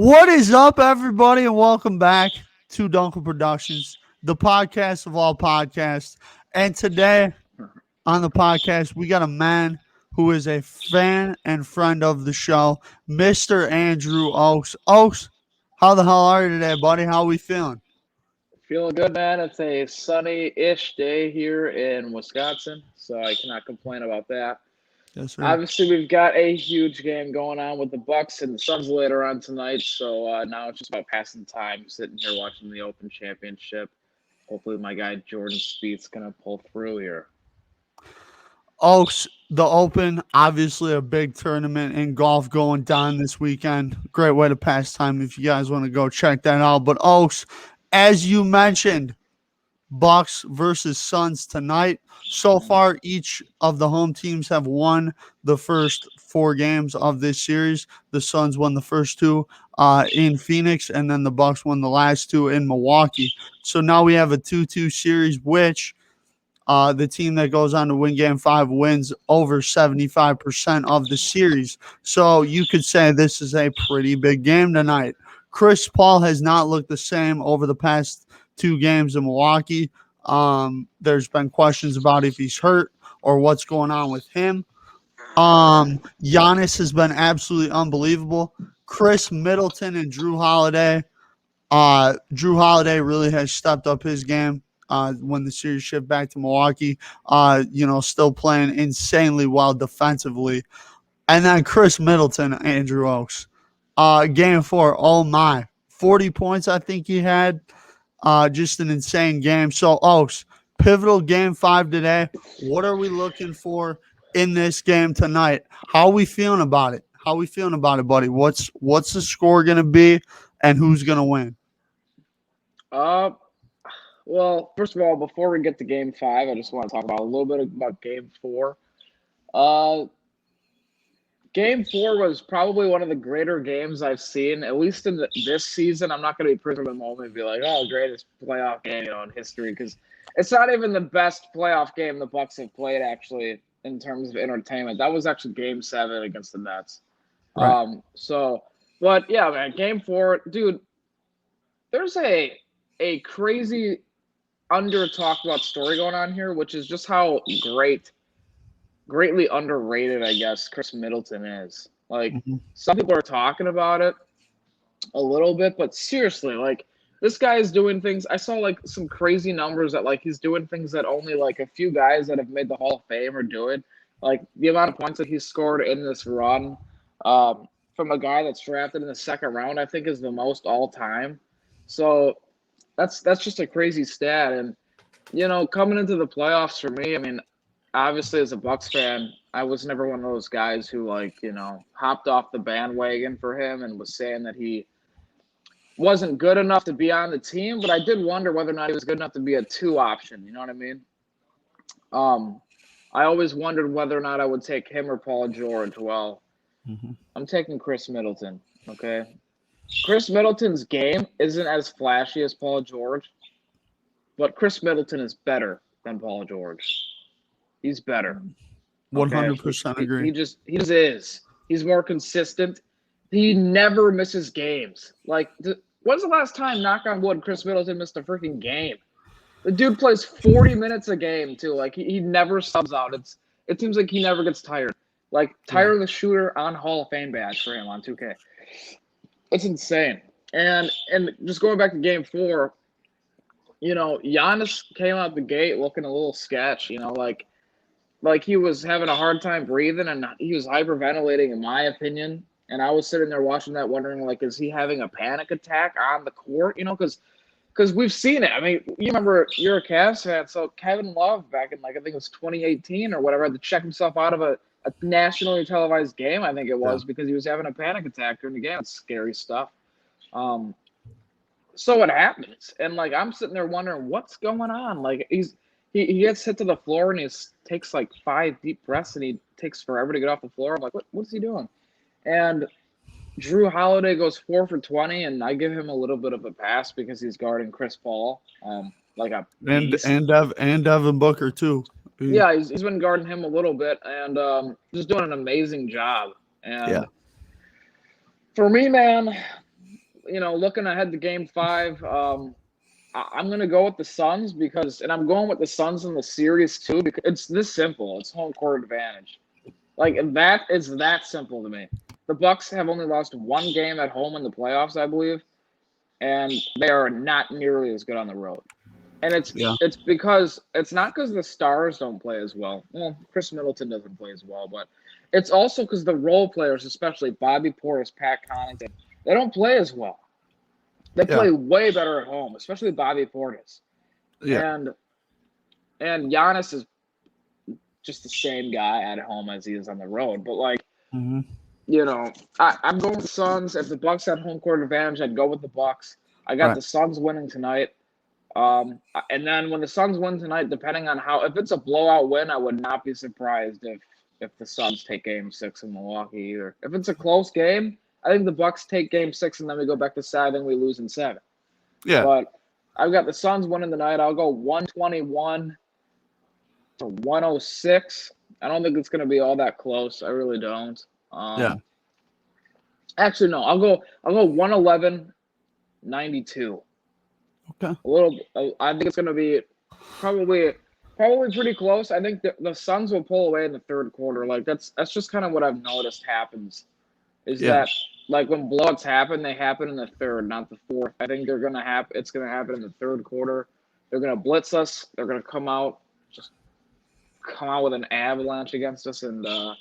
What is up, everybody, and welcome back to Duenkel Productions, the podcast of all podcasts. And today on the podcast, we got a man who is a fan and friend of the show, Mr. Andrew Ochs. Ochs, how the hell are you today, buddy? How are we feeling? Feeling good, man. It's a sunny-ish day here in Wisconsin, so I cannot complain about that. Yes, sir. Obviously, we've got a huge game going on with the Bucks and the Suns later on tonight, so now it's just about passing time, sitting here watching the Open Championship. Hopefully, my guy Jordan Spieth's gonna pull through here. Oaks, the Open, obviously a big tournament in golf going down this weekend. Great way to pass time if you guys want to go check that out. But Oaks, as you mentioned, Bucks versus Suns tonight. So far, each of the home teams have won the first 4 games of this series. The Suns won the first 2 in Phoenix, and then the Bucks won the last 2 in Milwaukee. So now we have a 2-2 series, which the team that goes on to win Game 5 wins over 75% of the series. So you could say this is a pretty big game tonight. Chris Paul has not looked the same over the past 2 games in Milwaukee. There's been questions about if he's hurt or what's going on with him. Giannis has been absolutely unbelievable. Chris Middleton and Drew Holiday. Drew Holiday really has stepped up his game when the series shipped back to Milwaukee. Still playing insanely well defensively. And then Chris Middleton, Andrew Ochs. Game 4, oh my. 40 points I think he had. Just an insane game. So, Ochs, pivotal Game 5 today. What are we looking for in this game tonight? How are we feeling about it? How are we feeling about it, buddy? What's the score going to be, and who's going to win? Well, first of all, before we get to Game 5, I just want to talk about a little bit about Game 4. Game 4 was probably one of the greater games I've seen, at least in this season. I'm not going to be prisoner of the moment and be like, oh, greatest playoff game in history, because it's not even the best playoff game the Bucks have played, actually, in terms of entertainment. That was actually Game 7 against the Nets. Right. But yeah, man, Game 4, dude, there's a crazy under-talked about story going on here, which is just how greatly underrated, I guess, Chris Middleton is. Like, some people are talking about it a little bit, but seriously, like, this guy is doing things. I saw, like, some crazy numbers that, like, he's doing things that only, like, a few guys that have made the Hall of Fame are doing. Like, the amount of points that he scored in this run from a guy that's drafted in the second round, I think, is the most all-time. So that's just a crazy stat. And, coming into the playoffs for me, I mean, obviously, as a Bucks fan, I was never one of those guys who, hopped off the bandwagon for him and was saying that he wasn't good enough to be on the team. But I did wonder whether or not he was good enough to be a 2 option. You know what I mean? I always wondered whether or not I would take him or Paul George. Well, I'm taking Chris Middleton, okay? Chris Middleton's game isn't as flashy as Paul George, but Chris Middleton is better than Paul George. He's better. 100% agree. He just is. He's more consistent. He never misses games. Like, when's the last time, knock on wood, Chris Middleton missed a freaking game? The dude plays 40 minutes a game, too. Like, he never subs out. It seems like he never gets tired. Like, Tyler the Shooter on Hall of Fame badge for him on 2K. It's insane. And just going back to Game 4, Giannis came out the gate looking a little sketch, like he was having a hard time breathing, and he was hyperventilating, in my opinion. And I was sitting there watching that, wondering, like, is he having a panic attack on the court? Because we've seen it. I mean, you remember, you're a Cavs fan, so Kevin Love back in, I think it was 2018 or whatever, had to check himself out of a nationally televised game, I think it was, because he was having a panic attack during the game. It's scary stuff. So it happens, and I'm sitting there wondering what's going on. Like, he gets hit to the floor and he takes 5 deep breaths and he takes forever to get off the floor. I'm like, what's he doing? And Drew Holiday goes 4 for 20, and I give him a little bit of a pass because he's guarding Chris Paul, like a beast. And Devin Booker too. Yeah, he's been guarding him a little bit and just doing an amazing job. And for me, man, looking ahead to Game 5, I'm going to go with the Suns and I'm going with the Suns in the series too because it's this simple. It's home court advantage. Like that is that simple to me. The Bucks have only lost one game at home in the playoffs, I believe, and they are not nearly as good on the road. And it's because it's not because the stars don't play as well. Well, Chris Middleton doesn't play as well, but it's also because the role players, especially Bobby Portis, Pat Connaughton, they don't play as well. They play way better at home, especially Bobby Portis. Yeah. And Giannis is just the same guy at home as he is on the road. But I'm going with the Suns. If the Bucks had home court advantage, I'd go with the Bucks. I got the Suns winning tonight. And then when the Suns win tonight, depending on if it's a blowout win, I would not be surprised if the Suns take Game 6 in Milwaukee either. If it's a close game, I think the Bucks take Game 6 and then we go back to 7, we lose in 7. Yeah. But I've got the Suns winning tonight. I'll go 121 to 106. I don't think it's going to be all that close. I really don't. Actually, no. I'll go 111-92. Okay. I think it's going to be probably pretty close. I think the Suns will pull away in the third quarter. Like that's just kind of what I've noticed happens. Is that like when blowouts happen, they happen in the third, not the fourth. I think it's gonna happen in the third quarter. They're gonna blitz us. They're gonna come out with an avalanche against us, and I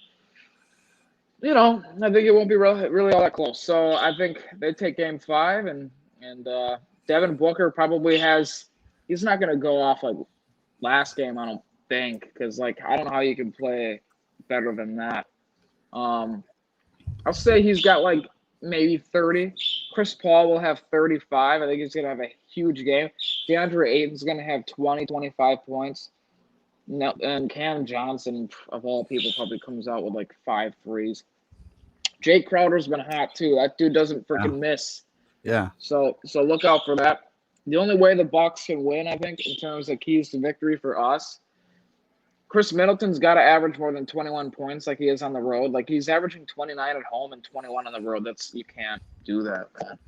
think it won't be really all that close. So I think they take Game 5, and Devin Booker probably he's not gonna go off like last game, I don't think, because I don't know how you can play better than that. I'll say he's got maybe 30. Chris Paul will have 35. I think he's going to have a huge game. DeAndre Ayton's going to have 20, 25 points. And Cam Johnson, of all people, probably comes out with 5 threes. Jake Crowder's been hot too. That dude doesn't freaking miss. Yeah. So look out for that. The only way the Bucks can win, I think, in terms of keys to victory for us, Chris Middleton's got to average more than 21 points like he is on the road. He's averaging 29 at home and 21 on the road. You can't do that, man.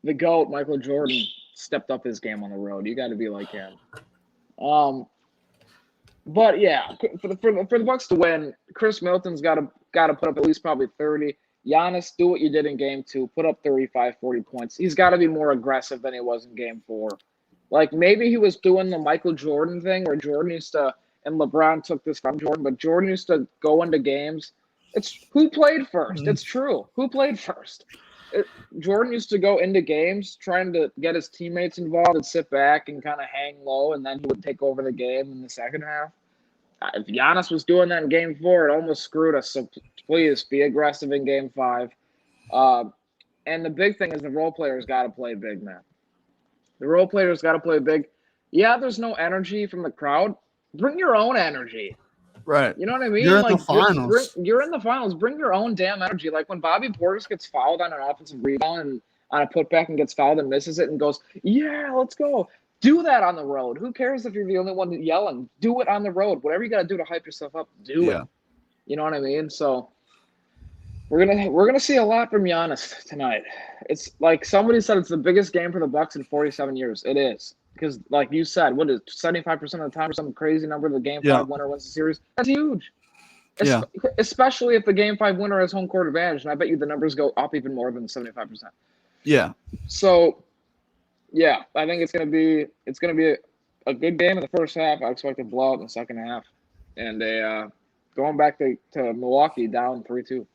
The GOAT, Michael Jordan, stepped up his game on the road. You got to be like him. But yeah, for the Bucks to win, Chris Middleton's got to put up at least probably 30. Giannis, do what you did in Game 2. Put up 35, 40 points. He's got to be more aggressive than he was in Game 4. Maybe he was doing the Michael Jordan thing where Jordan used to, and LeBron took this from Jordan, but Jordan used to go into games. It's who played first. It's true. Who played first? Jordan used to go into games trying to get his teammates involved and sit back and kind of hang low, and then he would take over the game in the second half. If Giannis was doing that in Game 4, it almost screwed us. So please be aggressive in Game 5. And the big thing is the role players got to play big, man. The role players got to play big. Yeah, there's no energy from the crowd. Bring your own energy. Right. You know what I mean? You're in the finals. You're in the finals. Bring your own damn energy. When Bobby Portis gets fouled on an offensive rebound and on a putback and gets fouled and misses it and goes, yeah, let's go. Do that on the road. Who cares if you're the only one yelling? Do it on the road. Whatever you got to do to hype yourself up, do it. You know what I mean? So we're gonna see a lot from Giannis tonight. It's like somebody said, it's the biggest game for the Bucks in 47 years. It is because, like you said, what is 75% of the time or some crazy number the Game 5 winner wins the series? That's huge. Especially if the Game 5 winner has home court advantage, and I bet you the numbers go up even more than 75%. Yeah. So, yeah, I think it's gonna be a good game in the first half. I expect a blowout in the second half, and going back to Milwaukee down 3-2.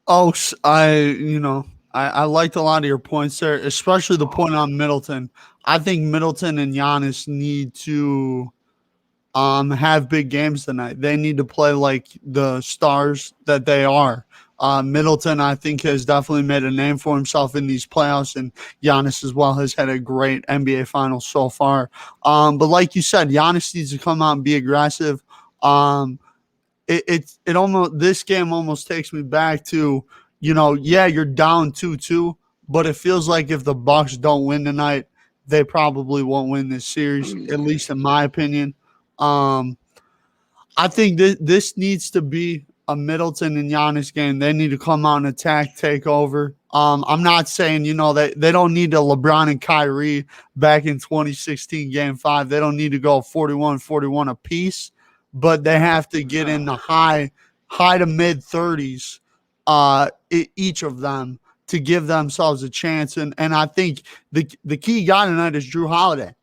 Ochs, I liked a lot of your points there, especially the point on Middleton. I think Middleton and Giannis need to have big games tonight. They need to play like the stars that they are. Middleton, I think, has definitely made a name for himself in these playoffs, and Giannis as well has had a great NBA Finals so far. But like you said, Giannis needs to come out and be aggressive. This game almost takes me back to, you're down 2-2, but it feels like if the Bucks don't win tonight, they probably won't win this series, at least in my opinion. I think this needs to be a Middleton and Giannis game. They need to come out and attack, take over. I'm not saying, they don't need a LeBron and Kyrie back in 2016 game 5. They don't need to go 41-41 apiece, but they have to get in the high to mid 30s, each of them, to give themselves a chance. And I think the key guy tonight is Drew Holiday.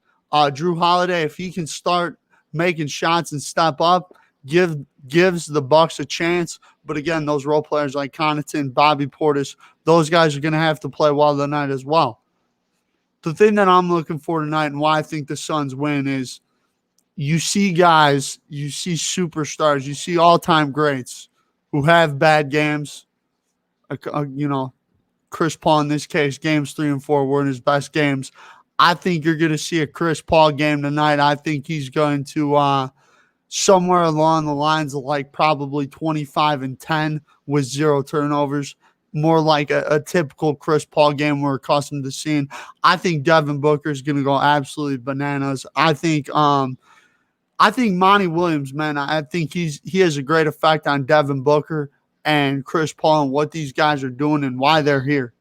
Drew Holiday, if he can start making shots and step up, gives the Bucks a chance. But again, those role players like Connaughton, Bobby Portis, those guys are going to have to play well tonight as well. The thing that I'm looking for tonight and why I think the Suns win is you see guys, you see superstars, you see all-time greats who have bad games. Chris Paul in this case, games 3 and 4 were in his best games. I think you're going to see a Chris Paul game tonight. I think he's going to somewhere along the lines of like probably 25 and 10 with 0 turnovers. More like a typical Chris Paul game we're accustomed to seeing. I think Devin Booker is going to go absolutely bananas. I think Monty Williams, man, I think he has a great effect on Devin Booker and Chris Paul and what these guys are doing and why they're here.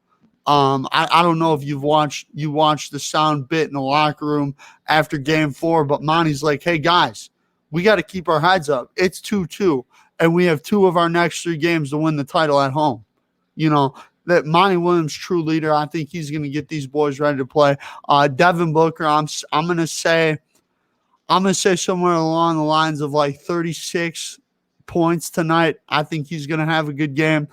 I don't know if you watched the sound bit in the locker room after game 4, but Monty's like, hey guys, we got to keep our heads up. It's 2-2, and we have 2 of our next 3 games to win the title at home. That Monty Williams, true leader. I think he's going to get these boys ready to play. Devin Booker, I'm going to say somewhere along the lines of like 36 points tonight. I think he's going to have a good game.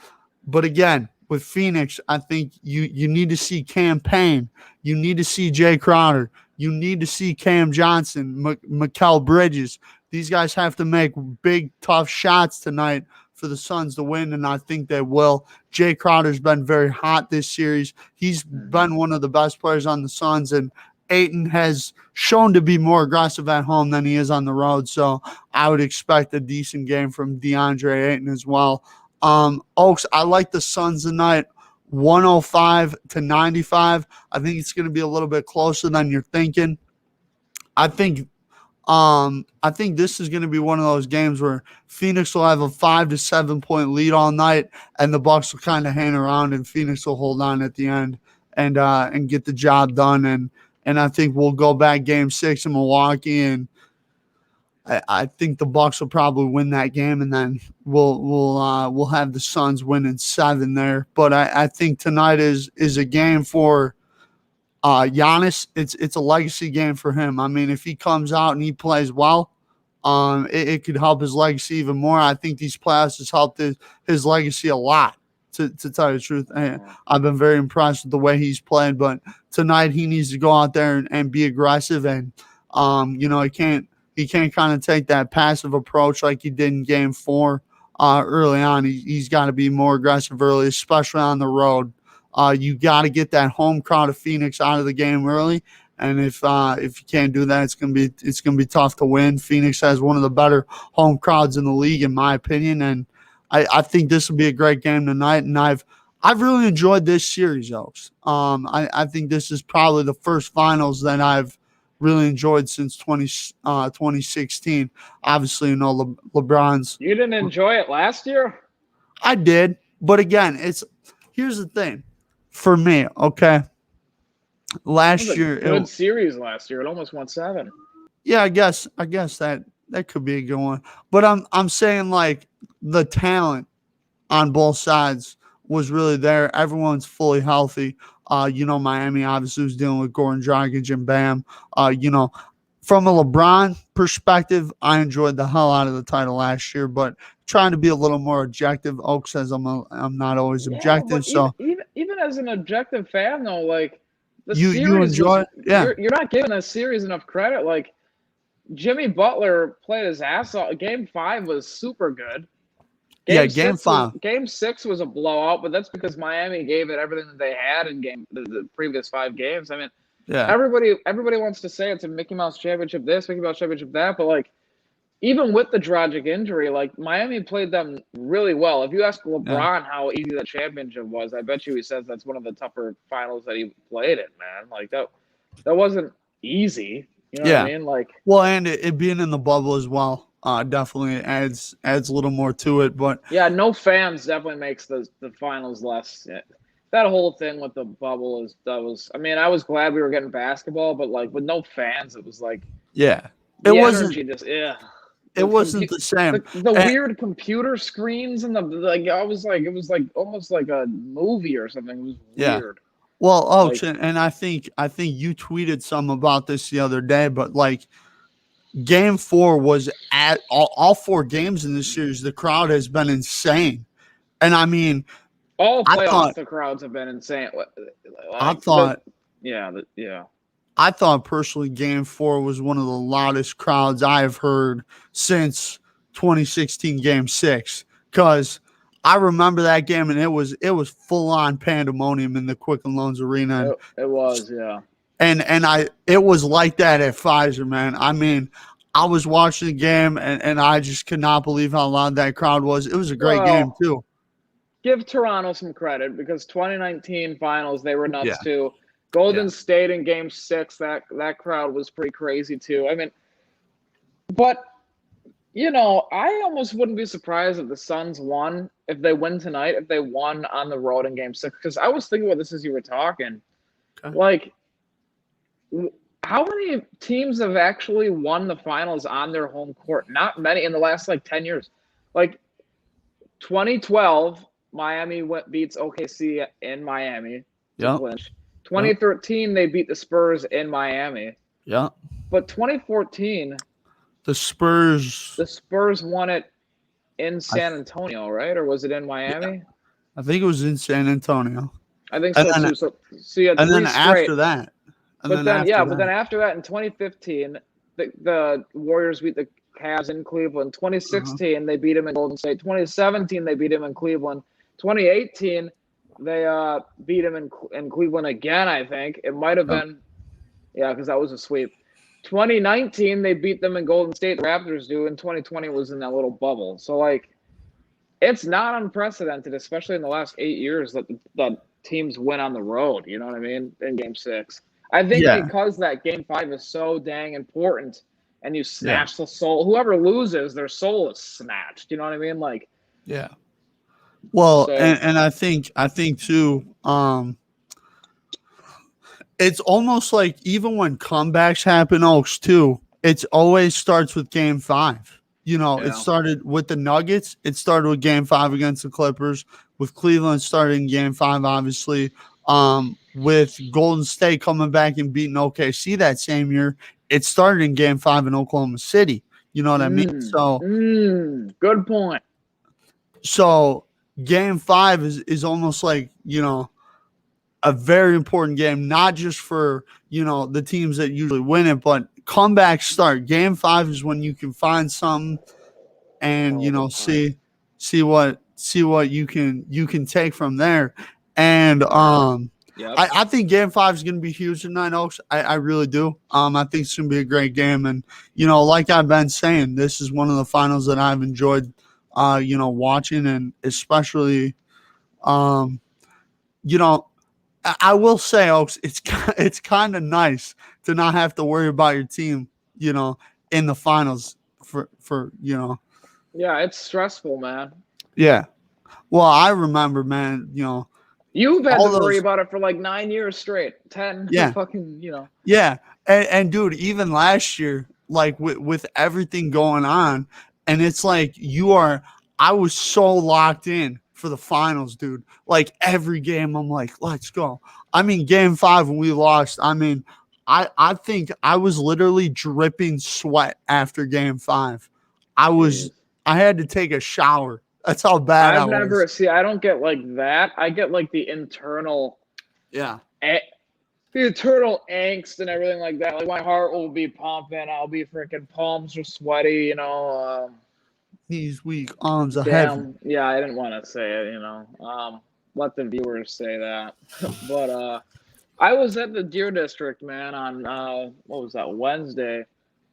But again, with Phoenix, I think you need to see Cam Payne. You need to see Jay Crowder. You need to see Cam Johnson, Mikal Bridges. These guys have to make big, tough shots tonight for the Suns to win, and I think they will. Jay Crowder's been very hot this series. He's been one of the best players on the Suns, and Ayton has shown to be more aggressive at home than he is on the road. So I would expect a decent game from DeAndre Ayton as well. Ochs, I like the Suns tonight, 105-95. I think it's going to be a little bit closer than you're thinking. I think this is going to be one of those games where Phoenix will have a 5 to 7 point lead all night, and the Bucks will kind of hang around, and Phoenix will hold on at the end and get the job done. And I think we'll go back game 6 in Milwaukee, and I think the Bucks will probably win that game, and then we'll have the Suns winning 7 there. But I think tonight is a game for Giannis. It's a legacy game for him. I mean, if he comes out and he plays well, it could help his legacy even more. I think these playoffs has helped his legacy a lot. To tell you the truth, I've been very impressed with the way he's played. But tonight he needs to go out there and be aggressive, and he can't kind of take that passive approach like he did in game 4 early on. He's got to be more aggressive early, especially on the road. You got to get that home crowd of Phoenix out of the game early, and if you can't do that, it's gonna be tough to win. Phoenix has one of the better home crowds in the league, in my opinion, and I think this will be a great game tonight. And I've really enjoyed this series, Ochs. I think this is probably the first finals that I've really enjoyed since 2016. Obviously, LeBron's. You didn't enjoy it last year? I did, but again, here's the thing. For me, okay. Last year, good series last year. It almost won 7. Yeah, I guess that could be a good one. But I'm saying like the talent on both sides was really there. Everyone's fully healthy. Miami obviously was dealing with Goran Dragic and Bam. From a LeBron perspective, I enjoyed the hell out of the title last year, but trying to be a little more objective. Oak says I'm not always objective. So even as an objective fan, though, like you enjoy it, yeah. You're not giving this series enough credit. Like Jimmy Butler played his ass off. Game 5 was super good. Game 5. Game 6 was a blowout, but that's because Miami gave it everything that they had in the previous 5 games. I mean, yeah. Everybody wants to say it's a Mickey Mouse championship this, Mickey Mouse championship that, but like even with the Dragic injury, like Miami played them really well. If you ask LeBron how easy that championship was, I bet you he says that's one of the tougher finals that he played in, man. Like that wasn't easy. You know what I mean? Like, well, and it being in the bubble as well. definitely adds a little more to it. But Yeah, no fans definitely makes the finals less. Yeah. That whole thing with the bubble I mean, I was glad we were getting basketball, but like with no fans, it was like yeah, it the wasn't energy just yeah. it wasn't the same. The And, weird computer screens and the like I was like it was like almost like a movie or something. It was yeah. weird. Well, Like and I think you tweeted some about this the other day, but like game 4 was at all 4 games in this series. The crowd has been insane. And I mean, all I playoffs, thought, the crowds have been insane. I Like the thought, yeah. I thought personally game 4 was one of the loudest crowds I have heard since 2016 game 6. Cause I remember that game and it was full on pandemonium in the Quicken Loans Arena. It was, yeah. And it was like that at Pfizer, man. I mean, I was watching the game and I just could not believe how loud that crowd was. It was a great game Well, too. give Toronto some credit because 2019 finals they were Yeah. nuts too. Golden Yeah. State in game 6, that crowd was pretty crazy too. I mean, but I almost wouldn't be surprised if the Suns won, if they win tonight, if they won on the road in game 6. Because I was thinking about this as you were talking. Okay. Like, how many teams have actually won the finals on their home court? Not many in the last, 10 years. Like, 2012, Miami beats OKC in Miami to clinch. 2013, they beat the Spurs in Miami. Yeah. But 2014, the Spurs won it in San Antonio, right? Or was it in Miami? Yeah. I think it was in San Antonio. I think so too. So you had and three then straight. After that, but then after that in 2015, the Warriors beat the Cavs in Cleveland. 2016, they beat them in Golden State. 2017, they beat them in Cleveland. 2018, they beat them in Cleveland again, I think. It might have been, because that was a sweep. 2019, they beat them in Golden State. The Raptors do, and 2020 was in that little bubble. So, it's not unprecedented, especially in the last 8 years, that teams win on the road. You know what I mean? In Game 6. I think because that Game 5 is so dang important, and you snatch the soul. Whoever loses, their soul is snatched. You know what I mean? Yeah. Well, and I think too. It's almost like even when comebacks happen, Ochs too, it always starts with Game 5. It started with the Nuggets. It started with Game 5 against the Clippers. With Cleveland starting Game 5, obviously. With Golden State coming back and beating OKC that same year, it started in Game 5 in Oklahoma City. You know what I mean? So, good point. So Game 5 is almost like, a very important game, not just for, the teams that usually win it, but comebacks start. Game 5 is when you can find something and, see what you can take from there. And I think Game 5 is going to be huge tonight, Oaks. I really do. I think it's going to be a great game. And, like I've been saying, this is one of the finals that I've enjoyed, watching, and especially, I will say, Oaks, it's kind of nice to not have to worry about your team, in the finals for. Yeah, it's stressful, man. Yeah. Well, I remember, man, you've had to worry about it for 9 years straight. 10. Yeah. Fucking, Yeah. And dude, even last year, with everything going on, and it's like I was so locked in for the finals, dude. Every game, I'm like, let's go. I mean, Game 5 when we lost, I mean, I think I was literally dripping sweat after Game 5. I had to take a shower. That's how bad I was. I don't get that. I get the internal. Yeah. The internal angst and everything like that. My heart will be pumping. I'll be freaking palms are sweaty, Knees weak, arms are heavy. Yeah, I didn't want to say it, let the viewers say that. But I was at the Deer District, man, on what was that, Wednesday?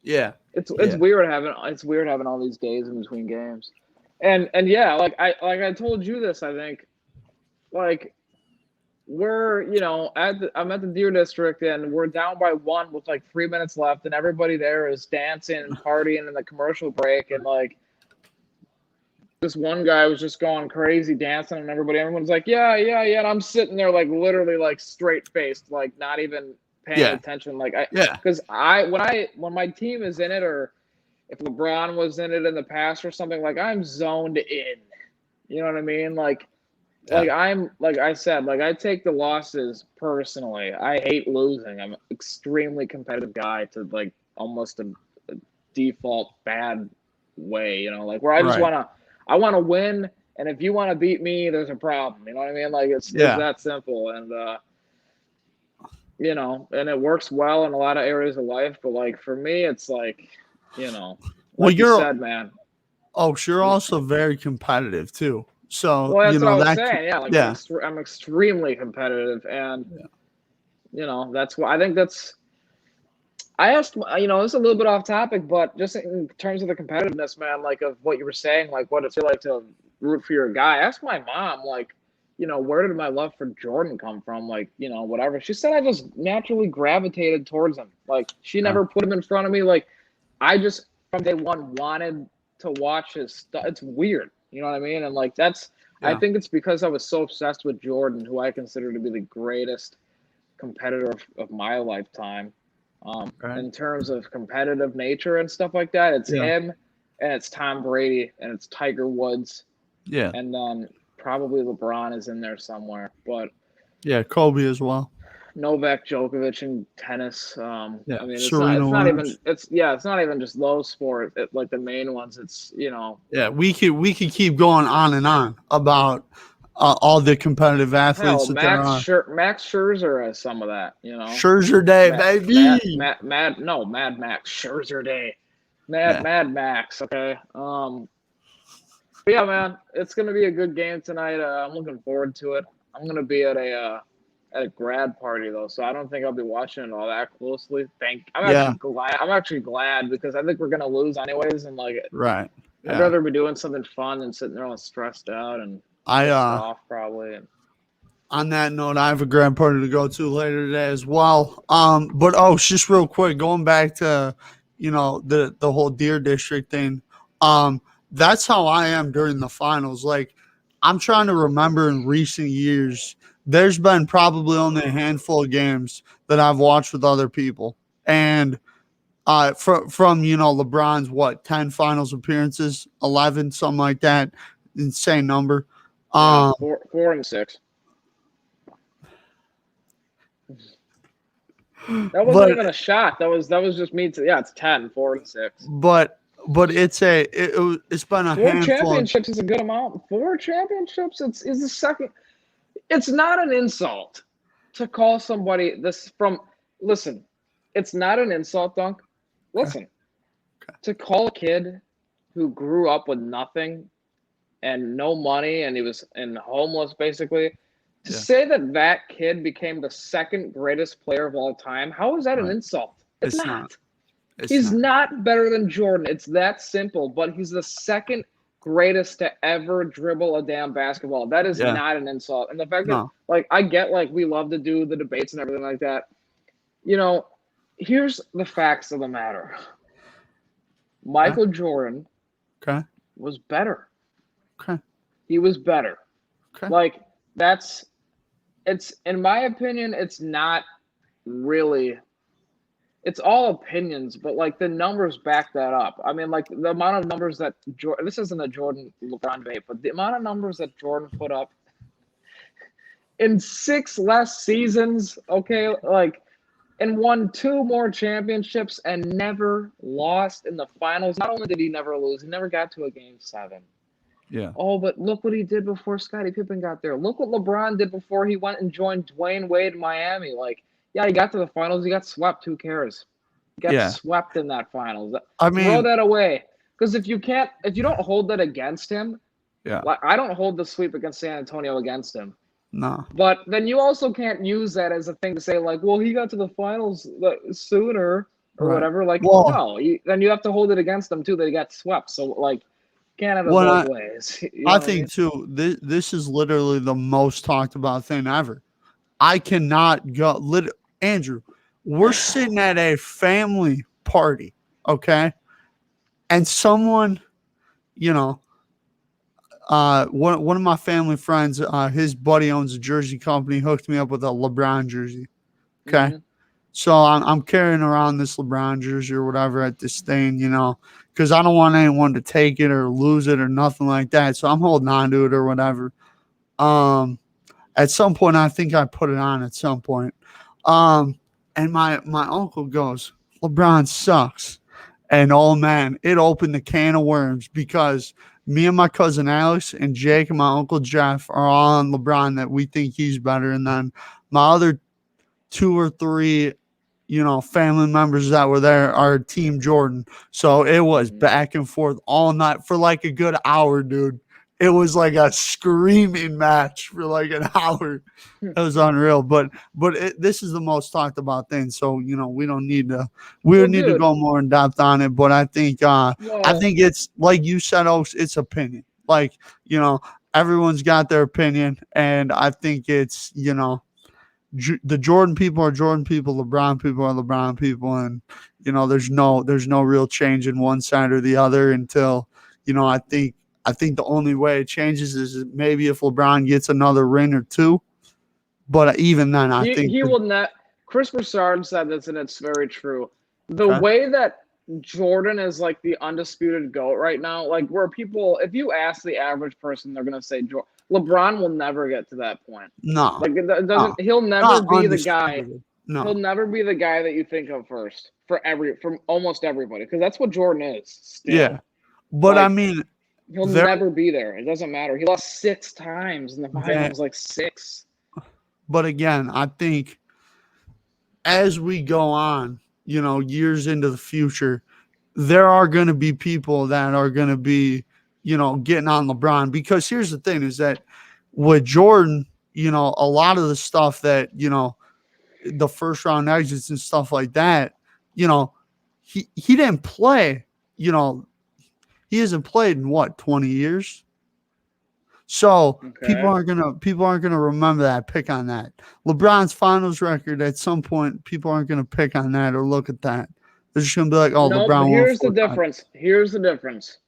Yeah. It's weird having all these days in between games. And yeah, I told you this, I think, we're, I'm at the Deer District, and we're down by 1 with like 3 minutes left, and everybody there is dancing and partying in the commercial break, and like this one guy was just going crazy dancing, and everyone's like, yeah, yeah, yeah, and I'm sitting there like literally like straight faced, like not even paying attention, like because when my team is in it, or if LeBron was in it in the past or something, like I'm zoned in, you know what I mean, like I'm, like I said, like I take the losses personally. I hate losing. I'm an extremely competitive guy to like almost a default bad way, like where I just I want to win. And if you want to beat me, there's a problem. You know what I mean? Like it's that simple. And, and it works well in a lot of areas of life. But like for me, it's like, like you said, man. Oh, you're also very competitive too. So, well, that's what I was saying. Yeah, like I'm extremely competitive, and that's why I think that's. I asked, it's a little bit off topic, but just in terms of the competitiveness, man, like of what you were saying, like what it's like to root for your guy. I asked my mom, like, where did my love for Jordan come from? Like, whatever. She said I just naturally gravitated towards him. Like, she never put him in front of me. Like, I just from day one wanted to watch his stuff. It's weird. You know what I mean? And like I think it's because I was so obsessed with Jordan, who I consider to be the greatest competitor of my lifetime. In terms of competitive nature and stuff like that, it's him, and it's Tom Brady, and it's Tiger Woods. Yeah. And then probably LeBron is in there somewhere. But Kobe as well. Novak Djokovic in tennis. I mean, it's not even just those sports, like the main ones. It's we could keep going on and on about all the competitive athletes. Hell, Max Scherzer has some of that. Scherzer Day, baby. Mad Max Scherzer Day, Mad Max. Okay. But yeah, man, it's gonna be a good game tonight. I'm looking forward to it. I'm gonna be at a grad party though, so I don't think I'll be watching it all that closely. I'm actually glad because I think we're gonna lose anyways, and like I'd rather be doing something fun than sitting there all stressed out and off probably. On that note, I have a grad party to go to later today as well. But just real quick, going back to the whole Deer District thing. That's how I am during the finals. Like I'm trying to remember in recent years. There's been probably only a handful of games that I've watched with other people. And from LeBron's 10 finals appearances, 11, something like that. Insane number. 4 and 6. That wasn't even a shot. That was just me. It's 10, 4 and 6. But it's been a 4 handful. Championships is a good amount. 4 championships is the second. It's not an insult to call somebody this from. Listen, it's not an insult, Dunk. Listen, to call a kid who grew up with nothing and no money, and he was homeless basically, to say that kid became the second greatest player of all time. How is that an insult? It's not. He's not better than Jordan. It's that simple. But he's the second greatest to ever dribble a damn basketball. That is not an insult. And the fact that, like, I get, like, we love to do the debates and everything like that. Here's the facts of the matter. Michael Jordan was better. He was better. Like, it's, in my opinion, it's not really, it's all opinions, but like the numbers back that up. I mean, like the amount of numbers that Jordan, this isn't a Jordan LeBron debate, but the amount of numbers that Jordan put up in 6 less seasons, like, and won 2 more championships and never lost in the finals. Not only did he never lose, he never got to a game 7. Yeah. Oh, but look what he did before Scottie Pippen got there. Look what LeBron did before he went and joined Dwayne Wade in Miami. Like, yeah, he got to the finals. He got swept. Who cares? He got swept in that finals. I mean, throw that away. Because if you don't hold that against him, like I don't hold the sweep against San Antonio against him. No. But then you also can't use that as a thing to say, like, well, he got to the finals sooner or whatever. Like, no. Then you have to hold it against them, too, that he got swept. So, like, can't have it both ways. I think, too, this is literally the most talked about thing ever. I cannot go. Andrew, we're sitting at a family party, okay? And someone, you know, one of my family friends, his buddy owns a jersey company, hooked me up with a LeBron jersey. Okay. Mhm. So I'm carrying around this LeBron jersey or whatever at this thing, because I don't want anyone to take it or lose it or nothing like that. So I'm holding on to it or whatever. At some point, I think I put it on at some point. And my uncle goes, LeBron sucks. And oh man, it opened the can of worms because me and my cousin Alex and Jake and my uncle Jeff are all on LeBron that we think he's better. And then my other two or three, family members that were there are Team Jordan. So it was back and forth all night for like a good hour, dude. It was like a screaming match for like an hour. It was unreal. But this is the most talked about thing. So, we don't need to Well, need to dude. go more in depth on it. But I think Well, it's like you said, Oaks, it's opinion. Like, everyone's got their opinion. And I think it's, the Jordan people are Jordan people, LeBron people are LeBron people, and there's no real change in one side or the other until I think the only way it changes is maybe if LeBron gets another ring or two, but even then, I think he will not. Chris Broussard said this, and it's very true. The okay. way that Jordan is like the undisputed GOAT right now, like where people, if you ask the average person, they're gonna say LeBron will never get to that point. No, Like it doesn't. no, He'll never not be the guy. undisputed. He'll No, never be the guy that you think of first from almost everybody, because that's what Jordan is still. yeah, but I Like mean, he'll there, never be there. It doesn't matter. He lost 6 times in the finals, like 6. but again, I think as we go on, years into the future, there are going to be people that are going to be, getting on LeBron because here's the thing is that with Jordan, a lot of the stuff that, the first round exits and stuff like that, he didn't play, he hasn't played in what, 20 years? So Okay. people aren't gonna remember that, pick on that. LeBron's finals record at some point, people aren't gonna pick on that or look at that. They're just gonna be like, oh, No, but LeBron won here's the 4 times. difference. Here's the difference.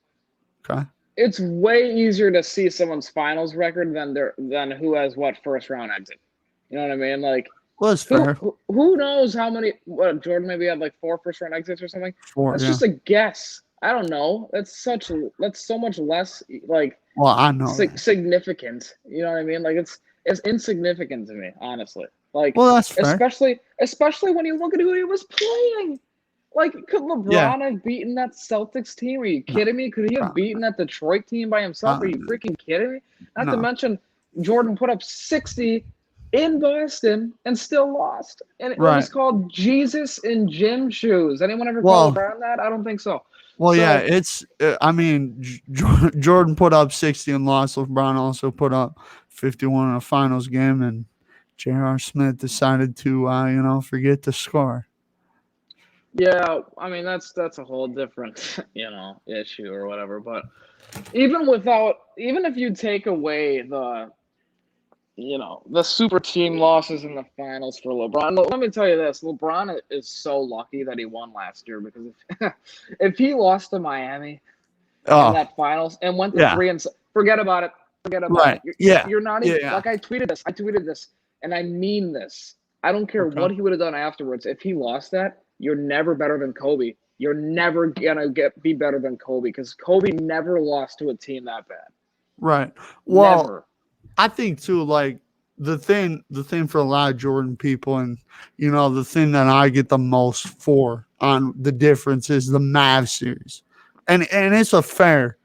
Okay. It's way easier to see someone's finals record than who has what first round exit. You know what I mean? Like Well, that's fair. who knows how many? What Jordan maybe had like 4 first round exits or something. 4, That's yeah. just a guess. I don't know. That's so much less like Well, I know. significant. You know what I mean? Like it's insignificant to me, honestly. Like Well, that's fair. especially when you look at who he was playing. Like, could LeBron have beaten that Celtics team? Are you kidding me? Could he have beaten that Detroit team by himself? Are you freaking kidding me? Not to mention, Jordan put up 60 in Boston and still lost. And it was called Jesus in gym shoes. Anyone ever call LeBron that? I don't think so. Well, yeah, it's. I mean, Jordan put up 60 and lost. LeBron also put up 51 in a finals game, and J.R. Smith decided to, forget to score. Yeah, I mean that's a whole different, issue or whatever. But even if you take away the super team losses in the finals for LeBron, let me tell you this: LeBron is so lucky that he won last year because if he lost to Miami in that finals and went to 3 and forget about it. Forget about it. You're not even like I tweeted this, and I mean this. I don't care what he would have done afterwards. If he lost that, you're never better than Kobe. You're never gonna be better than Kobe because Kobe never lost to a team that bad. Right. Well, never. I think too, like the thing for a lot of Jordan people, and the thing that I get the most for on the difference is the Mavs series, and it's a fair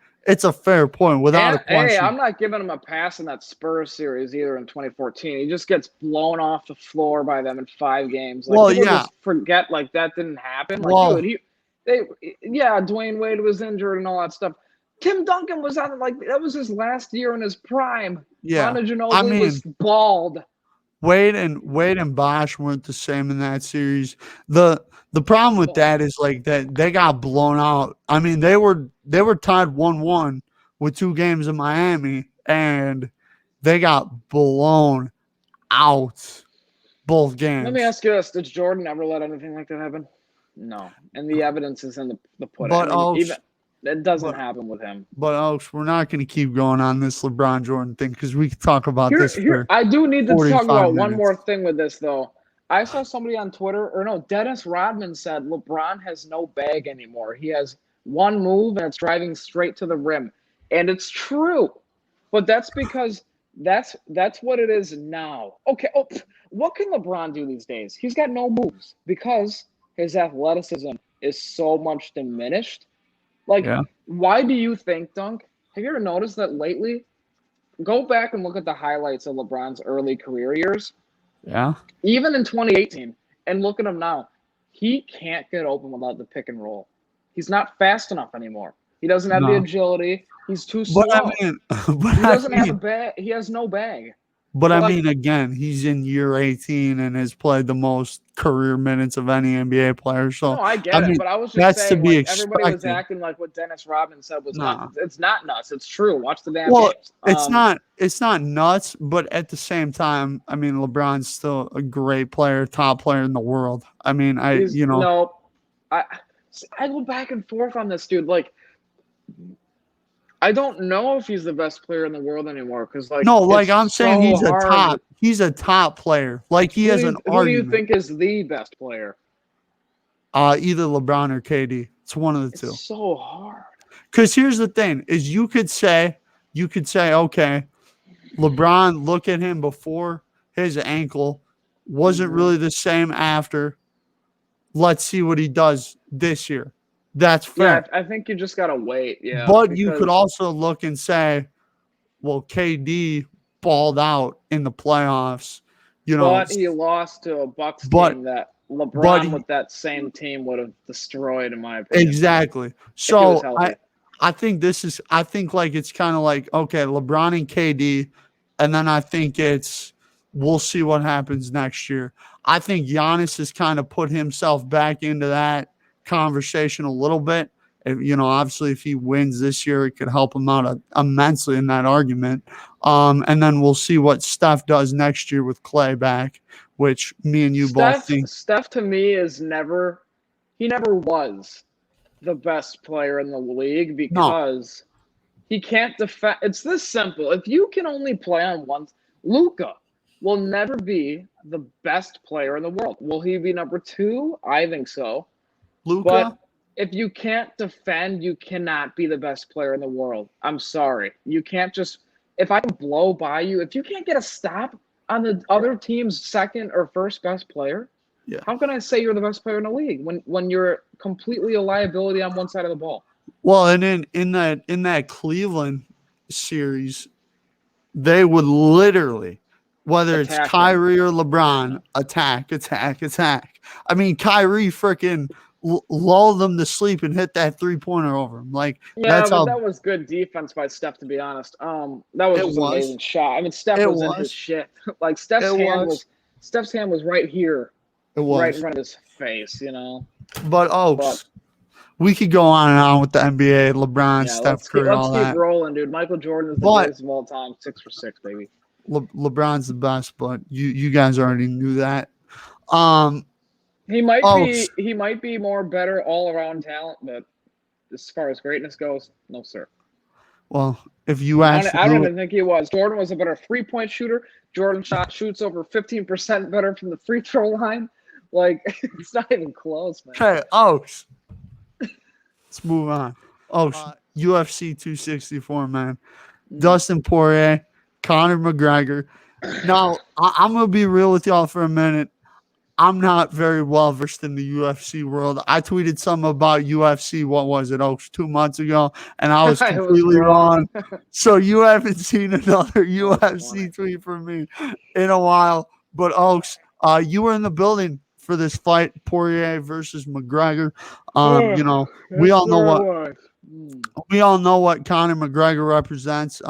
point without a question. Hey, I'm not giving him a pass in that Spurs series either in 2014. He just gets blown off the floor by them in 5 games. Like, people just forget like that didn't happen. Like, dude, Dwayne Wade was injured and all that stuff. Tim Duncan was on that was his last year in his prime. Yeah, Manu Ginobili was bald. Wade and Bosh weren't the same in that series. The problem with that is like that they got blown out. I mean, they were tied 1-1 with 2 games in Miami, and they got blown out. both games. Let me ask you this: did Jordan ever let anything like that happen? No, and the evidence is in the pudding. But Even it doesn't but happen with him. but Oaks, we're not going to keep going on this LeBron Jordan thing because we could talk about this Here, for I do need to talk 45 about one minutes. more thing with this though. I saw somebody on Twitter, or no, Dennis Rodman said LeBron has no bag anymore. He has one move and it's driving straight to the rim, and it's true. But that's because that's what it is now. Okay, what can LeBron do these days? He's got no moves because his athleticism is so much diminished. Like, Yeah. why do you think, Dunk? Have you ever noticed that lately? Go back and look at the highlights of LeBron's early career years, Yeah. even in 2018, and look at him now. He can't get open without the pick and roll. He's not fast enough anymore. He doesn't have the No. agility. He's too slow. But I mean, He doesn't have a bag. He has no bag. But I mean, again, he's in year 18 and has played the most career minutes of any NBA player. So No, I get it, mean, but I was just that's to saying, be like, everybody was expected. acting like what Dennis Rodman said was Nah. nuts. It's not nuts. It's true. Watch the damn Well, games. it's not nuts, but at the same time, I mean, LeBron's still a great player, top player in the world. I mean, no, I go back and forth on this dude. Like, I don't know if he's the best player in the world anymore because, like, no, like it's I'm saying, so he's a top player. Like he has an Who do you argument. think is the best player? Either LeBron or KD. It's one of the two. It's so hard. Because here's the thing: is you could say, okay, LeBron, look at him before his ankle wasn't really the same after. Let's see what he does this year. That's fair. Yeah, I think you just gotta wait. Yeah, but you could also look and say, well, KD balled out in the playoffs. But he lost to a Bucks team that LeBron with that same team would have destroyed, in my opinion. Exactly. So I think it's kind of like, okay, LeBron and KD, and then I think we'll see what happens next year. I think Giannis has kind of put himself back into that conversation a little bit. Obviously, if he wins this year, it could help him out immensely in that argument. And then we'll see what Steph does next year with Clay back, which me and you both think. Steph to me he never was the best player in the league because he can't defend. It's this simple. If you can only play on one, Luka will never be the best player in the world. Will he be number 2? I think so. Luka? But if you can't defend, you cannot be the best player in the world. I'm sorry. You can't just – if I can blow by you, if you can't get a stop on the other team's second or first best player, how can I say you're the best player in the league when you're completely a liability on one side of the ball? Well, and in that Cleveland series, they would literally – whether it's Kyrie or LeBron, attack. I mean, Kyrie freaking lulled them to sleep and hit that 3-pointer over him. Like, that was good defense by Steph, to be honest. That was just an amazing shot. I mean, Steph was in his shit. Like, Steph's hand was right here. It was right in front of his face, But we could go on and on with the NBA, LeBron, Steph Curry, all that. Let's keep rolling, dude. Michael Jordan is the greatest of all time. 6 for 6, baby. LeBron's the best, but you guys already knew that. He might be more better all around talent, but as far as greatness goes, no sir. Well, if you ask, I don't even think he was. Jordan was a better 3-point shooter. Jordan shoots over 15% better from the free throw line. Like, it's not even close, man. Okay, Ochs. Let's move on. UFC 264, man. Dustin Poirier, Conor McGregor. Now, I'm going to be real with y'all for a minute. I'm not very well versed in the UFC world. I tweeted something about UFC, what was it, Ochs, 2 months ago, and I was completely wrong. So you haven't seen another UFC tweet from me in a while. But Ochs, you were in the building for this fight, Poirier versus McGregor. We all know what Conor McGregor represents.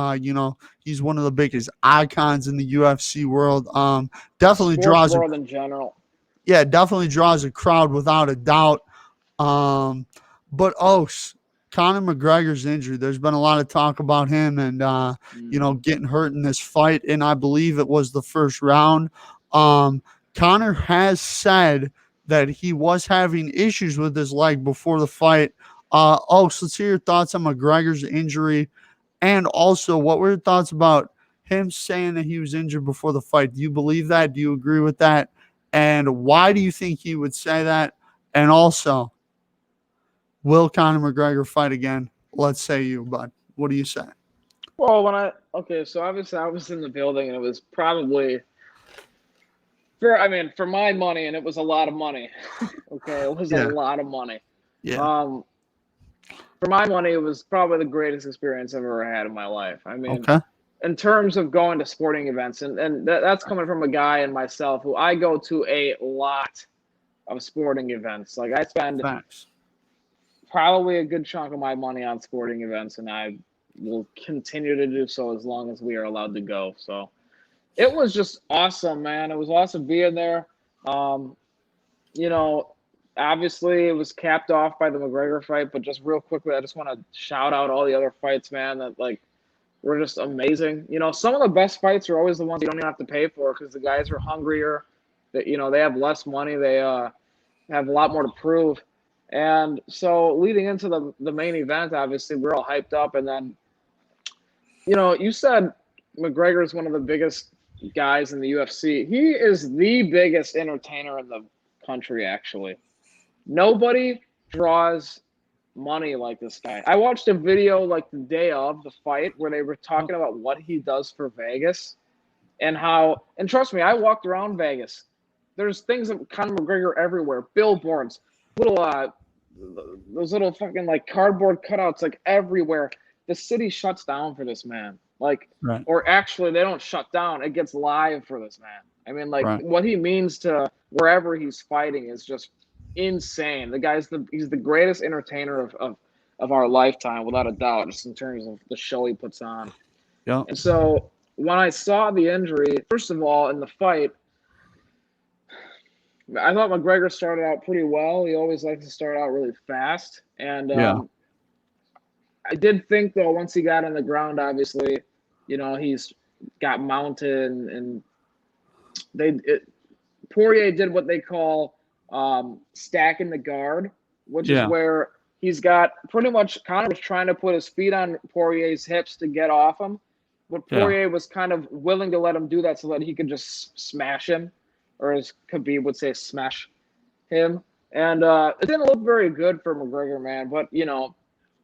He's one of the biggest icons in the UFC world. Definitely draws world in general. Yeah, definitely draws a crowd without a doubt. But Ochs, Conor McGregor's injury. There's been a lot of talk about him and getting hurt in this fight, and I believe it was the first round. Conor has said that he was having issues with his leg before the fight. Oaks, let's hear your thoughts on McGregor's injury. And also, what were your thoughts about him saying that he was injured before the fight? Do you believe that? Do you agree with that? And why do you think he would say that? And also, will Conor McGregor fight again? Let's say you, bud. What do you say? Well, so obviously I was in the building, and it was probably for my money, and it was a lot of money. Okay, it was a lot of money. Yeah. For my money, it was probably the greatest experience I've ever had in my life. I mean, Okay. in terms of going to sporting events, and that's coming from a guy and myself who I go to a lot of sporting events. Like I spend Facts. probably a good chunk of my money on sporting events, and I will continue to do so as long as we are allowed to go. So it was just awesome, man. It was awesome being there. You know, obviously it was capped off by the McGregor fight, but just real quickly, I just want to shout out all the other fights, man, that like were just amazing. You know, some of the best fights are always the ones you don't even have to pay for because the guys are hungrier. That they have less money. They have a lot more to prove. And so leading into the main event, obviously we're all hyped up. And then, you said McGregor is one of the biggest guys in the UFC. He is the biggest entertainer in the country, actually. Nobody draws money like this guy. I watched a video like the day of the fight where they were talking about what he does for Vegas and trust me, I walked around Vegas. There's things of Conor McGregor everywhere, billboards, those little fucking like cardboard cutouts like everywhere. The city shuts down for this man. Like, right. Or actually they don't shut down. It gets live for this man. I mean, like right. What he means to wherever he's fighting is just insane. The guy's he's the greatest entertainer of our lifetime, without a doubt, just in terms of the show he puts on. Yeah. And so when I saw the injury, first of all, in the fight, I thought McGregor started out pretty well. He always likes to start out really fast. And I did think, though, once he got on the ground, obviously, he's got mounted, and Poirier did what they call stacking the guard, which is where he's got pretty much Conor was trying to put his feet on Poirier's hips to get off him, but Poirier was kind of willing to let him do that so that he could just smash him, or as Khabib would say, smash him. And it didn't look very good for McGregor, man. But,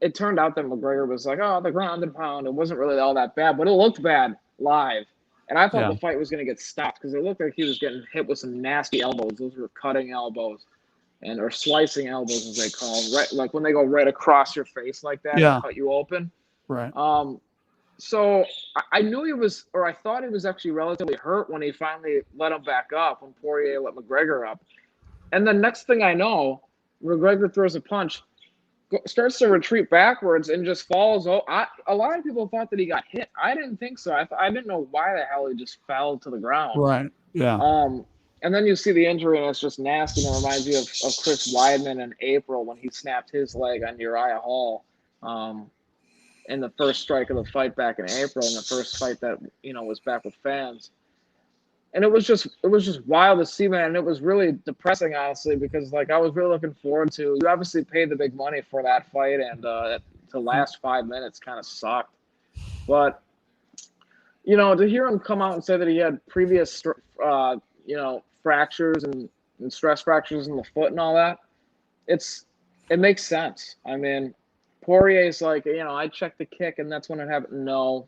it turned out that McGregor was like, oh, the ground and pound. It wasn't really all that bad, but it looked bad live. And I thought the fight was going to get stopped because it looked like he was getting hit with some nasty elbows. Those were cutting elbows or slicing elbows, as they call them. Right, like when they go right across your face like that and cut you open. Right. So I knew I thought he was actually relatively hurt when he finally let him back up, when Poirier let McGregor up. And the next thing I know, McGregor throws a punch, starts to retreat backwards, and just falls. A lot of people thought that he got hit. I didn't think so. I didn't know why the hell he just fell to the ground. Right. Yeah. And then you see the injury, and it's just nasty. And it reminds you of Chris Weidman in April when he snapped his leg on Uriah Hall. In the first strike of the fight back in April, in the first fight that was back with fans, and it was just wild to see, man. And it was really depressing, honestly, because like I was really looking forward to. You obviously paid the big money for that fight, and the last 5 minutes kind of sucked. But to hear him come out and say that he had previous fractures and stress fractures in the foot and all that, it makes sense. I mean, Poirier's like, I checked the kick and that's when it happened. No,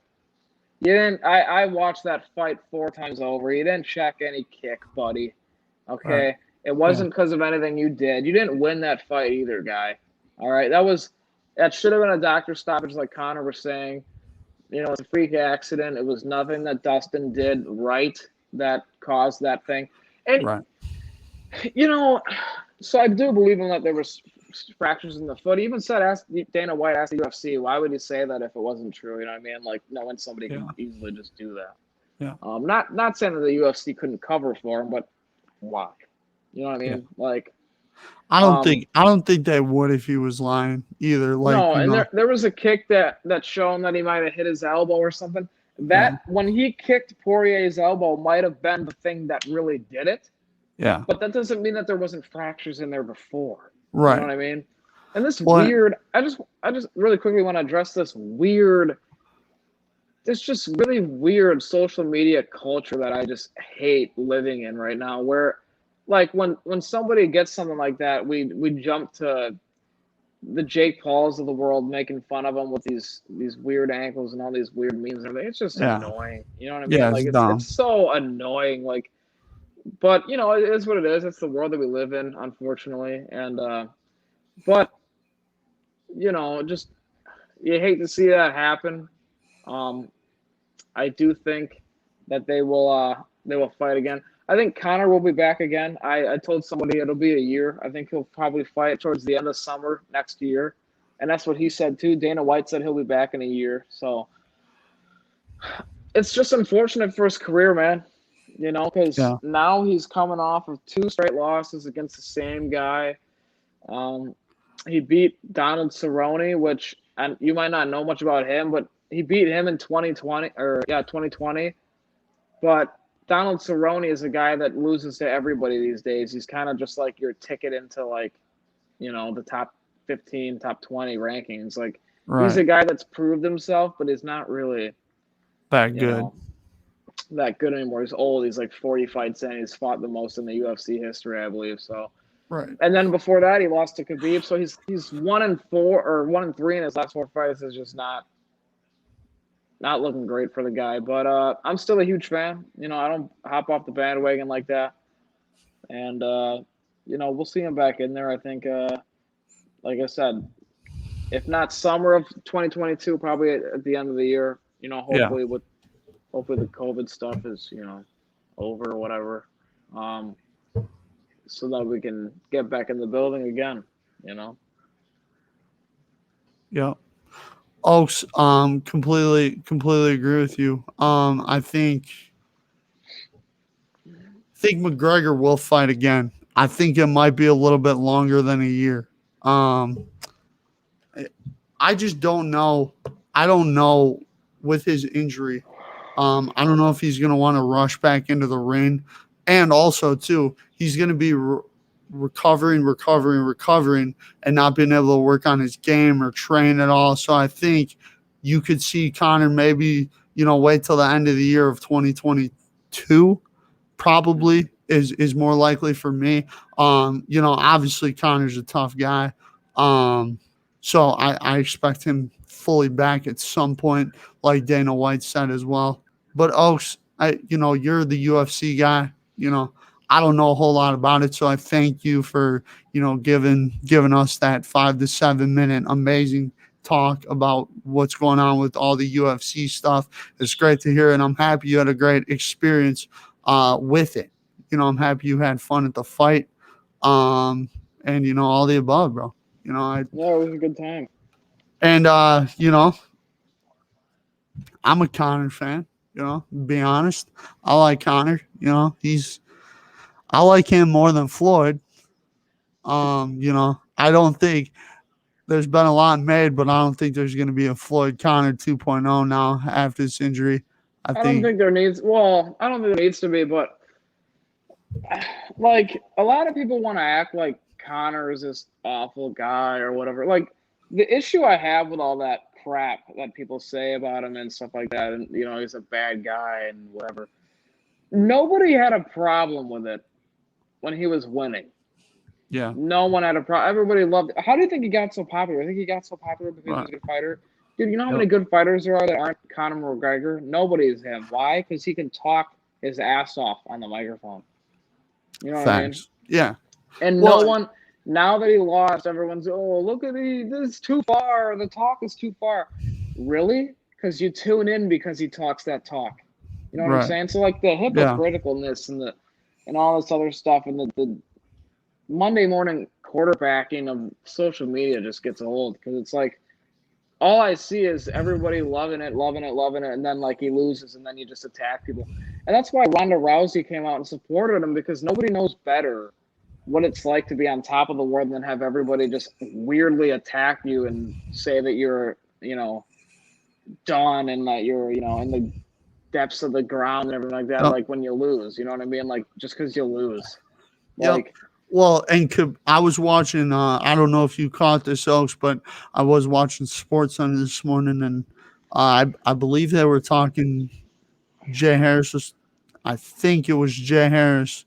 you didn't. I watched that fight 4 times over. You didn't check any kick, buddy. Okay. Right. It wasn't because of anything you did. You didn't win that fight either, guy. All right. That should have been a doctor stoppage, like Conor was saying. It's a freak accident. It was nothing that Dustin did right that caused that thing. And, so I do believe in that there was fractures in the foot. He even Dana White asked the UFC, why would he say that if it wasn't true? You know what I mean? Like, knowing somebody can easily just do that. Yeah. Not saying that the UFC couldn't cover for him, but why? You know what I mean? Yeah. Like, I don't think they would if he was lying either. Like, no, and there was a kick that shown that he might have hit his elbow or something. That when he kicked Poirier's elbow might have been the thing that really did it. Yeah. But that doesn't mean that there wasn't fractures in there before. You know Right. what I mean? And this Well, weird, I just really quickly want to address this just really weird social media culture that I just hate living in right now, where like when somebody gets something like that, we jump to the Jake Pauls of the world making fun of them with these weird ankles and all these weird memes and everything. It's just yeah. annoying. You know what I mean? Yeah, it's Like dumb. it's so annoying. Like, but you know, it is what it is. It's the world that we live in, unfortunately. And but you know, just you hate to see that happen. Um, I do think that they will fight again. I think Connor will be back again. I told somebody it'll be a year. I think he'll probably fight towards the end of summer next year. And that's what he said too. Dana White said he'll be back in a year. So it's just unfortunate for his career, man. You know, because Yeah. now he's coming off of 2 straight losses against the same guy. Um, he beat Donald Cerrone, which and you might not know much about him, but he beat him in 2020 or yeah 2020. But Donald Cerrone is a guy that loses to everybody these days. He's kind of just like your ticket into like the top 15, top 20 rankings. Like he's Right. a guy that's proved himself, but he's not really That you good. know that good anymore. He's old. He's like 40 fights in. He's fought the most in the UFC history, I believe. So Right. and then before that, he lost to Khabib. So he's 1-4 or 1-3 in his last 4 fights. Is just not looking great for the guy. But I'm still a huge fan. You know, I don't hop off the bandwagon like that. And we'll see him back in there. I think, like I said, if not summer of 2022, probably at the end of the year. You know, Yeah. hopefully the COVID stuff is over or whatever. Um, so that we can get back in the building again. You know. Yeah. Oaks, completely agree with you. I think McGregor will fight again. I think it might be a little bit longer than a year. Um, I just don't know. I don't know with his injury. I don't know if he's going to want to rush back into the ring, and also too, he's going to be recovering, and not being able to work on his game or train at all. So I think you could see Connor maybe wait till the end of the year of 2022. Probably is more likely for me. Obviously Connor's a tough guy. So I expect him fully back at some point, like Dana White said as well. But Oaks, you're the UFC guy. I don't know a whole lot about it, so I thank you for giving us that 5 to 7 minute amazing talk about what's going on with all the UFC stuff. It's great to hear, and I'm happy you had a great experience with it. I'm happy you had fun at the fight, and all the above, bro. I Yeah, it was a good time. and I'm a Connor fan. Be honest, I like Connor. I like him more than Floyd. I don't think there's been a lot made, but I don't think there's going to be a Floyd Connor 2.0 now after this injury. I I don't think, think there needs. Well, I don't think there needs to be, but like a lot of people want to act like Connor is this awful guy or whatever. Like the issue I have with all that crap that people say about him and stuff like that, and he's a bad guy and whatever. Nobody had a problem with it when he was winning. yeah, No one had a problem. Everybody loved it. How do you think he got so popular? I think he got so popular because right, he's a good fighter. Dude, you know how yep, many good fighters there are that aren't Conor McGregor? Nobody is him. Why? Because he can talk his ass off on the microphone. You know what I mean? facts, yeah. And no Well, one, now that he lost, everyone's, oh, look at this is too far. The talk is too far. Really? Because you tune in because he talks that talk. You know what I'm right, saying? So like the yeah, hypocriticalness and all this other stuff and the Monday morning quarterbacking of social media just gets old because it's like all I see is everybody loving it, loving it, loving it, and then like he loses and then you just attack people. And that's why Ronda Rousey came out and supported him because nobody knows better what it's like to be on top of the world than have everybody just weirdly attack you and say that you're, done and that you're, in the depths of the ground and everything like that, yep, like when you lose, you know what I mean? Like just because you lose. Yep. Like, Well, and I was watching. I don't know if you caught this, Oaks, but I was watching Sports Center this morning, and I believe they were talking. Jay Harris was, I think it was Jay Harris,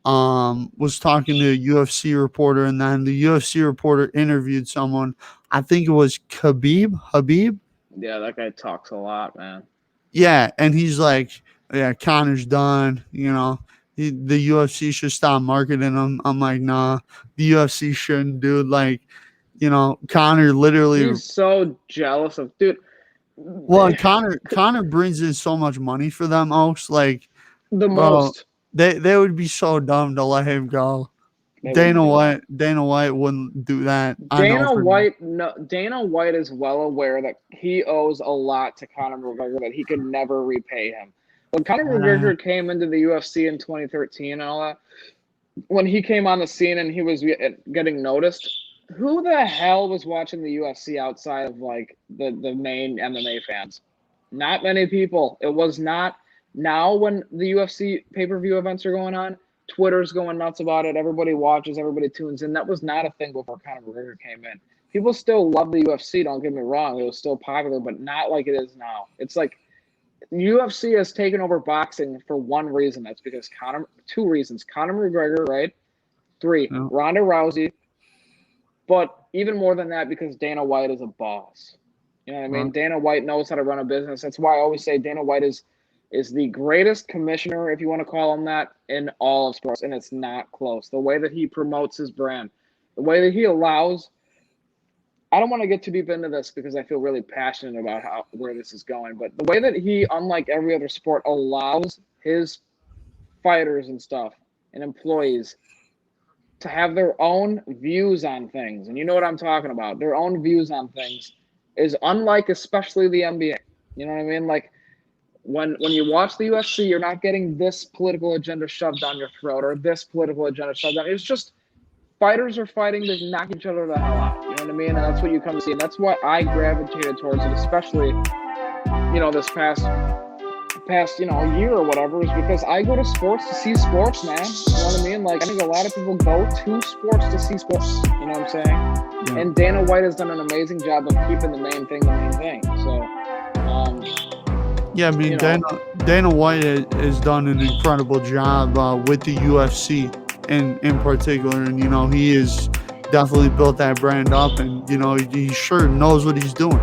was talking to a UFC reporter, and then the UFC reporter interviewed someone. I think it was Habib. yeah, that guy talks a lot, man. Yeah, and he's like, yeah, Connor's done. The UFC should stop marketing him. I'm like, nah, the UFC shouldn't, dude. Like, Connor literally. He's so jealous of, dude. Well, and Connor brings in so much money for them, Oaks. Like, The bro, most. they would be so dumb to let him go. Dana White wouldn't do that. I know for Dana White is well aware that he owes a lot to Conor McGregor, that he could never repay him. When Conor McGregor came into the UFC in 2013 and all that, when he came on the scene and he was getting noticed, who the hell was watching the UFC outside of like the main MMA fans? Not many people. It was not. Now when the UFC pay-per-view events are going on, Twitter's going nuts about it. Everybody watches, everybody tunes in. That was not a thing before Conor McGregor came in. People still love the UFC, don't get me wrong. It was still popular, but not like it is now. It's like UFC has taken over boxing for one reason. That's because two reasons. Conor McGregor, right? 3, Yeah. Ronda Rousey. But even more than that, because Dana White is a boss. You know what I mean? Right. Dana White knows how to run a business. That's why I always say Dana White is the greatest commissioner, if you want to call him that, in all of sports, and it's not close. The way that he promotes his brand, the way that he allows – I don't want to get too deep into this because I feel really passionate about where this is going, but the way that he, unlike every other sport, allows his fighters and stuff and employees to have their own views on things, and you know what I'm talking about, their own views on things, is unlike especially the NBA. You know what I mean? Like, when you watch the UFC, you're not getting this political agenda shoved down your throat or this political agenda shoved down. It's just fighters are fighting to knock each other the hell out. You know what I mean? And that's what you come to see. And that's why I gravitated towards it, especially, this past year or whatever, is because I go to sports to see sports, man. You know what I mean? Like, I think a lot of people go to sports to see sports. You know what I'm saying? Yeah. And Dana White has done an amazing job of keeping the main thing the main thing. So, yeah, I mean, Dana White has done an incredible job with the UFC in particular, and he has definitely built that brand up, and he sure knows what he's doing.